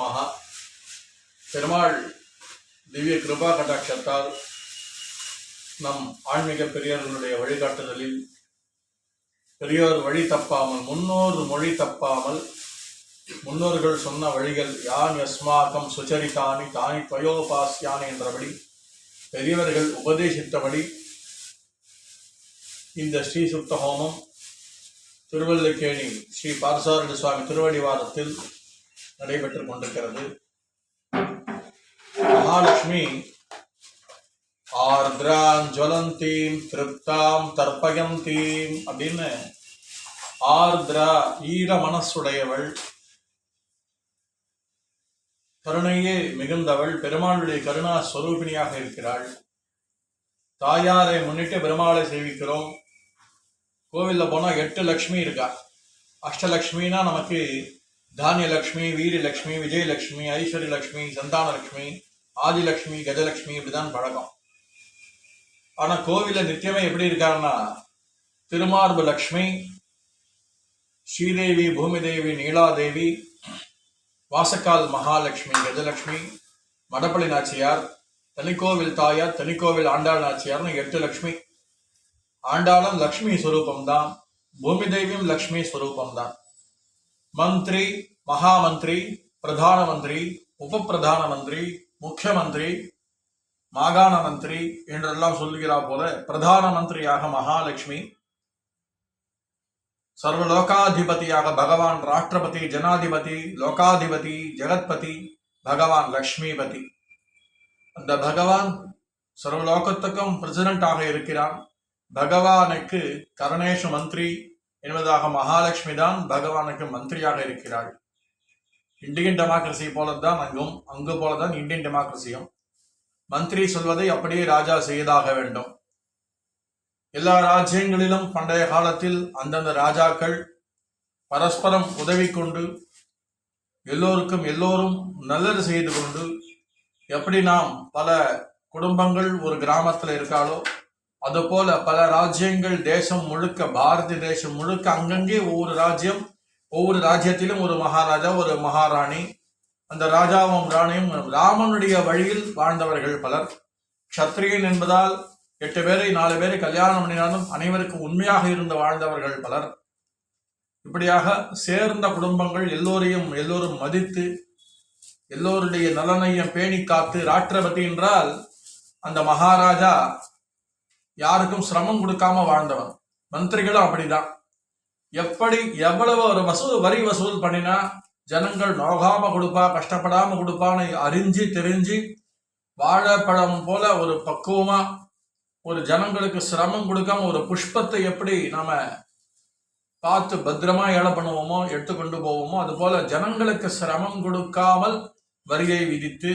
நமஹ. பெருமாள் திவ்ய கிருபா கடாட்சத்தால் நம் ஆன்மீக பெரியோர்களுடைய வழிகாட்டுதலில் பெரியோர் வழி தப்பாமல் முன்னோர் மொழி தப்பாமல் முன்னோர்கள் சொன்ன வழிகள் யான் யஸ்மாகம் சுச்சரித்தானி தானி துவயோபாஸ்யானி என்றபடி பெரியவர்கள் உபதேசித்தபடி இந்த ஸ்ரீ சுத்த ஹோமம் திருவல்லிக்கேணி ஸ்ரீ பார்த்தசாரதி சுவாமி திருவடிவாரத்தில் நடைபெற்றுக் கொண்டிருக்கிறது. மகாலட்சுமி ஆர்திராம் ஜுவலந்தீம் திருப்தாம் தர்ப்பயந்தீம் அப்படின்னு ஆர்திரா ஈர மனசுடையவள், கருணையே மிகுந்தவள், பெருமாளுடைய கருணா ஸ்வரூபிணியாக இருக்கிறாள். தாயாரை முன்னிட்டு பெருமாளை சேவிக்கிறோம். கோவில்ல போனா 8 லட்சுமி இருக்கா. அஷ்டலட்சுமினா நமக்கு தானியலட்சுமி, வீரலட்சுமி, விஜயலட்சுமி, ஐஸ்வர்யலட்சுமி, சந்தானலட்சுமி, ஆதிலட்சுமி, கஜலட்சுமி இப்படிதான் பழக்கம். ஆனா கோவில்ல நித்தியமே எப்படி இருக்காருன்னா திருமார்பு லட்சுமி, ஸ்ரீதேவி, பூமிதேவி, நீலாதேவி, வாசக்கால் மகாலட்சுமி, கஜலட்சுமி, மடப்பள்ளி நாச்சியார், தனிக்கோவில் தாயார், தனிக்கோவில் ஆண்டாள் நாச்சியார்னு 8 லட்சுமி. ஆண்டாளும் லக்ஷ்மி ஸ்வரூபம்தான், பூமி தேவியும் லக்ஷ்மி ஸ்வரூபம்தான். மந்திரி, மகாமந்திரி, பிரதான மந்திரி, உப பிரதான மந்திரி, முக்கியமந்திரி, மாகாண மந்திரி என்றெல்லாம் சொல்லுகிறார் போல பிரதான மந்திரியாக மகாலட்சுமி, சர்வலோகாதிபதியாக பகவான் ராஷ்டிரபதி, ஜனாதிபதி, லோகாதிபதி, ஜெகத்பதி பகவான் லக்ஷ்மிபதி. அந்த பகவான் சர்வலோகத்துக்கும் பிரசிடண்டாக இருக்கிறான். பகவானுக்கு கரணேஷு மந்திரி என்பதாக மகாலட்சுமி தான் பகவானுக்கு மந்திரியாக இருக்கிறாள். இந்தியன் டெமோக்ரஸி போலதான் அங்கு போலதான் இந்தியன் டெமோக்ரஸியும். மந்திரி சொல்வதை அப்படியே ராஜா செய்தாக வேண்டும். எல்லா ராஜ்யங்களிலும் பண்டைய காலத்தில் அந்தந்த ராஜாக்கள் பரஸ்பரம் உதவி கொண்டு எல்லோரும் நல்லது செய்து கொண்டு, எப்படி நாம் பல குடும்பங்கள் ஒரு கிராமத்தில் இருக்காளோ அதுபோல பல ராஜ்யங்கள் தேசம் முழுக்க, பாரத தேசம் முழுக்க அங்கங்கே ஒவ்வொரு ராஜ்யத்திலும் ஒரு மகாராஜா, ஒரு மகாராணி. அந்த ராஜாவும் ராணியும் ராமனுடைய வழியில் வாழ்ந்தவர்கள் பலர். க்ஷத்ரியன் என்பதால் 8 பேரை 4 பேரை கல்யாணம் பண்ணினாலும் அனைவருக்கும் உண்மையாக இருந்து வாழ்ந்தவர்கள் பலர். இப்படியாக சேர்ந்த குடும்பங்கள் எல்லோரும் மதித்து எல்லோருடைய நலனையும் பேணி காத்து, ராஷ்டிரபதி என்றால் அந்த மகாராஜா யாருக்கும் சிரமம் கொடுக்காம வாழ்ந்தவன். மந்திரிகளும் அப்படிதான். எவ்வளவு ஒரு வரி வசூல் பண்ணினா ஜனங்கள் நோகாம கொடுப்பா, கஷ்டப்படாம கொடுப்பான்னு அறிஞ்சு தெரிஞ்சு வாழைப்பழம் போல ஒரு பக்குவமா, ஒரு ஜனங்களுக்கு சிரமம் கொடுக்காம ஒரு புஷ்பத்தை எப்படி நாம பார்த்து பத்திரமா ஏழை பண்ணுவோமோ, எடுத்துக்கொண்டு போவோமோ, அது போல ஜனங்களுக்கு சிரமம் கொடுக்காமல் வரியை விதித்து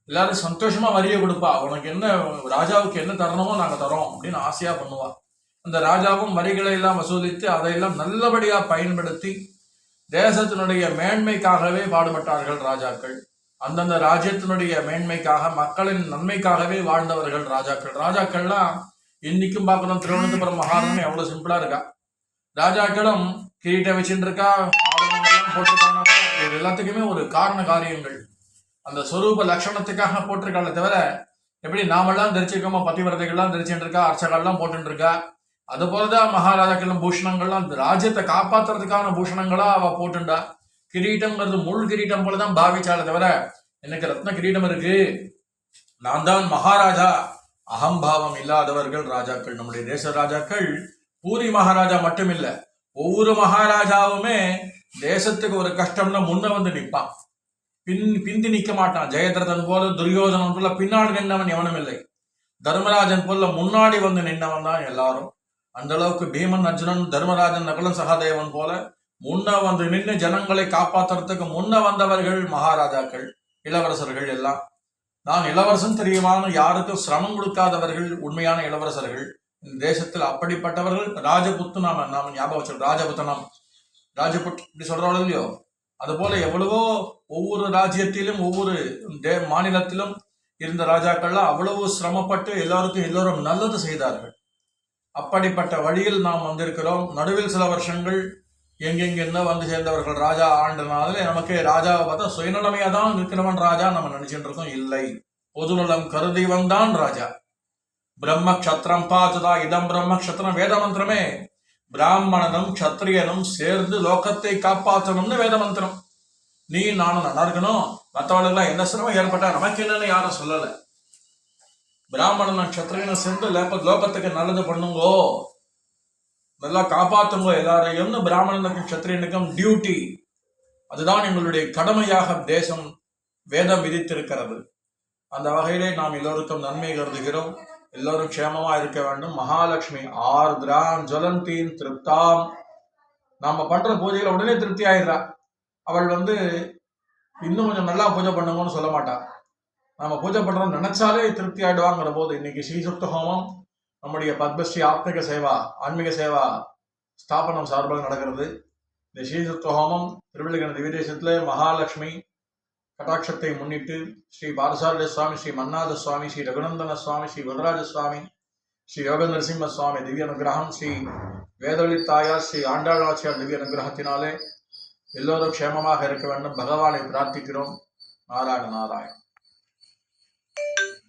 எல்லாரும் சந்தோஷமா வரியை கொடுப்பா. உனக்கு என்ன, ராஜாவுக்கு என்ன தரணுமோ நாங்க தரோம் அப்படின்னு ஆசையா பண்ணுவா. அந்த ராஜாவும் வரிகளை எல்லாம் வசூலித்து அதையெல்லாம் நல்லபடியா பயன்படுத்தி தேசத்தினுடைய மேன்மைக்காகவே பாடுபட்டார்கள் ராஜாக்கள். அந்தந்த ராஜ்யத்தினுடைய மேன்மைக்காக, மக்களின் நன்மைக்காகவே வாழ்ந்தவர்கள் ராஜாக்கள். ராஜாக்கள்லாம் இன்னைக்கும் பார்க்கணும். திருவனந்தபுரம் மகாராணி எவ்வளவு சிம்பிளா இருக்கா. ராஜாக்களும் கிரீட்டை வச்சுட்டு இருக்கா, ஆபரணங்கள்லாம் போட்டிருக்காங்க. இது எல்லாத்துக்குமே ஒரு காரண காரியங்கள் அந்த சொரூப லட்சணத்துக்காக போட்டிருக்காங்களே தவிர, எப்படி நாமெல்லாம் தரிச்சிருக்கோமோ, பதிவிரதைகள்லாம் தரிச்சுட்டு இருக்கா, அர்ச்சகள்லாம் போட்டு இருக்கா, அது போலதான் மகாராஜாக்கள் பூஷணங்கள்லாம் ராஜ்யத்தை காப்பாத்துறதுக்கான பூஷணங்களா அவ போட்டுண்டா. கிரீட்டம்ங்கிறது முள் கிரீட்டம் போலதான் பாவிச்சாலே தவிர, எனக்கு ரத்ன கிரீடம் இருக்கு, நான் தான் மகாராஜா, அகம்பாவம் இல்லாதவர்கள் ராஜாக்கள். நம்முடைய தேச ராஜாக்கள் பூரி மகாராஜா மட்டும் இல்ல, ஒவ்வொரு மகாராஜாவுமே தேசத்துக்கு ஒரு கஷ்டம்னா முன்ன வந்து நிற்பான், பிந்தி நிக்க மாட்டான். ஜெயத்ரதன் போல, துரியோதனன் போல பின்னாடி நின்றவன் எவனும் இல்லை. தர்மராஜன் போல முன்னாடி வந்து நின்றவன் தான் எல்லாரும். அந்த அளவுக்கு பீமன், அர்ஜுனன், தர்மராஜன், நகுலன், சகாதேவன் போல முன்ன வந்து நின்று ஜனங்களை காப்பாற்றுறதுக்கு முன்ன வந்தவர்கள் மகாராஜாக்கள், இளவரசர்கள் எல்லாம். நான் இளவரசன் தெரியுமான்னு யாருக்கும் சிரமம் கொடுக்காதவர்கள் உண்மையான இளவரசர்கள் இந்த தேசத்தில். அப்படிப்பட்டவர்கள் ராஜபுத்து. நாம ஞாபகம் வச்சோம், ராஜபுத்தனம், ராஜபுட் இப்படி சொல்றோம் இல்லையோ. அது போல எவ்வளவோ ஒவ்வொரு ராஜ்யத்திலும் ஒவ்வொரு மாநிலத்திலும் இருந்த ராஜாக்கள்லாம் அவ்வளவு சிரமப்பட்டு எல்லோரும் நல்லது செய்தார்கள். அப்படிப்பட்ட வழியில் நாம் வந்திருக்கிறோம். நடுவில் சில வருஷங்கள் எங்கெங்கென்ன வந்து சேர்ந்தவர்கள் ராஜா ஆண்டனால நமக்கு ராஜாவை பார்த்தா சுயநலமையா தான் இருக்கிறவன் ராஜா நம்ம நினைச்சிட்டு இருக்கோம். இல்லை, பொதுநலம் கருதி வந்தான் ராஜா. பிரம்ம க்ஷத்ரம் பாத்துதா இதம் பிரம்ம க்ஷத்ரம் வேத மந்திரமே. பிராமணனும் க்ஷத்ரியனும் சேர்ந்து லோகத்தை காப்பாற்றணும்னு வேத மந்திரம். நீ நானும் நல்லா இருக்கணும், மற்றவர்களுக்கெல்லாம் என்ன சிரமம் ஏற்பட்டா நமக்கு என்னன்னு யாரும் சொல்லல. பிராமணனும் க்ஷத்ரியனும் சேர்ந்து லோகத்துக்கு நல்லது பண்ணுங்கோ, நல்லா காப்பாற்றுங்கோ எல்லாரையும்னு பிராமணனுக்கும் க்ஷத்ரியனுக்கும் டியூட்டி. அதுதான் எங்களுடைய கடமையாக தேசம் வேதம் விதித்திருக்கிறது. அந்த வகையிலே நாம் எல்லோருக்கும் நன்மை கருதுகிறோம். எல்லோரும் க்ஷேமமா இருக்க வேண்டும். மகாலட்சுமி ஆர்திராம் ஜலந்தீன் திருப்தாம். நாம பண்ற பூஜையில உடனே திருப்தி ஆயிடுறா. அவள் இன்னும் கொஞ்சம் நல்லா பூஜை பண்ணுங்கன்னு சொல்ல மாட்டா. நாம பூஜை பண்றோம் நினைச்சாலே திருப்தி ஆயிடுவாங்கிற போது இன்னைக்கு ஸ்ரீசுக்த ஹோமம் நம்முடைய பத்மஸ்ரீ ஆத்மிக சேவா ஆன்மீக சேவா ஸ்தாபனம் சார்பாக நடக்கிறது. இந்த ஸ்ரீசுக்த ஹோமம் திருவள்ளிக்கண திவ்யதேசத்துல மகாலட்சுமி கட்டாட்சத்தை முன்னிட்டு ஸ்ரீ பாரசாரத சுவாமி, ஸ்ரீ மன்னாத சுவாமி, ஸ்ரீ ரகுநந்தன சுவாமி, ஸ்ரீ வரராஜ சுவாமி, ஸ்ரீ யோக நரசிம்ம சுவாமி திவ்ய அனுகிரகம், ஸ்ரீ வேதவழி தாயார் ஸ்ரீ ஆண்டாளாச்சியார் திவ்ய அனுகிரகத்தினாலே எல்லோரும் க்ஷேமமாக இருக்க வேண்டும். பகவானை பிரார்த்திக்கிறோம். நாராயண நாராயண.